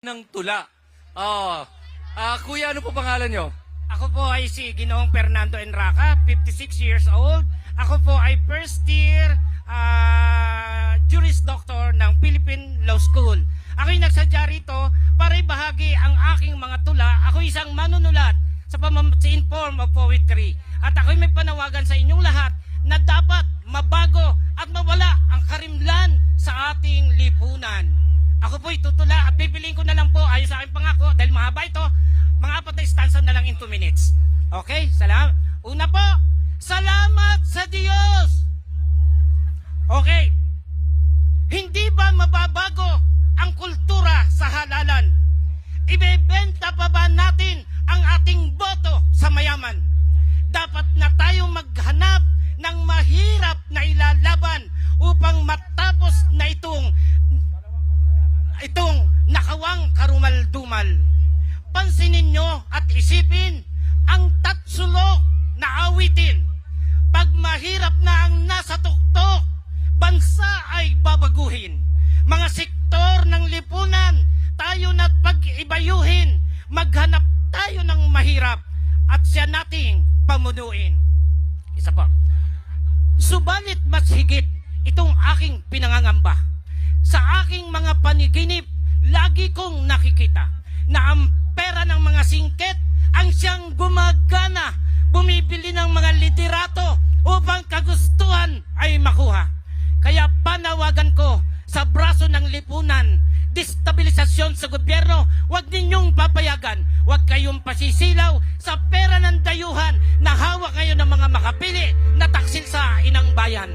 ng tula. Kuya, ano po pangalan nyo? Ako po ay si Ginoong Fernando Enraca, 56 years old. Ako po ay first year Juris Doctor ng Philippine Law School. Ako'y nagsadya rito para ibahagi ang aking mga tula. Ako isang manunulat sa in form of poetry. At ako'y may panawagan sa inyong lahat na dapat mabago at mawala ang karimlan sa ating lipunan. Ako po'y tutula at pipiliin ko na lang po ayon sa aking pangako dahil mahaba ito, mga 4 na stanza na lang in 2 minutes. Okay, salamat. Una po, salamat sa Diyos. Okay, hindi ba mababago ang kultura sa halalan? Ibebenta pa ba natin ang ating boto sa mayaman? Dapat na tayo maghanap ng mahirap na ilalaban upang matapos na itong nakawang karumal-dumal. Pansinin nyo at isipin ang tatsulok na awitin. Pag mahirap na ang nasa tuktok, bansa ay babaguhin. Mga sektor ng lipunan, tayo na't pag-ibayuhin. Maghanap tayo ng mahirap at siya nating pamunuin. Isa pa. Subalit mas higit itong aking pinangangamba. Sa aking mga paniginip, lagi kong nakikita na ang pera ng mga singket ang siyang gumagana, bumibili ng mga liderato upang kagustuhan ay makuha. Kaya panawagan ko sa braso ng lipunan, destabilisasyon sa gobyerno, huwag ninyong papayagan, huwag kayong pasisilaw sa pera ng dayuhan na hawak ngayon ng mga makapili na taksil sa inang bayan.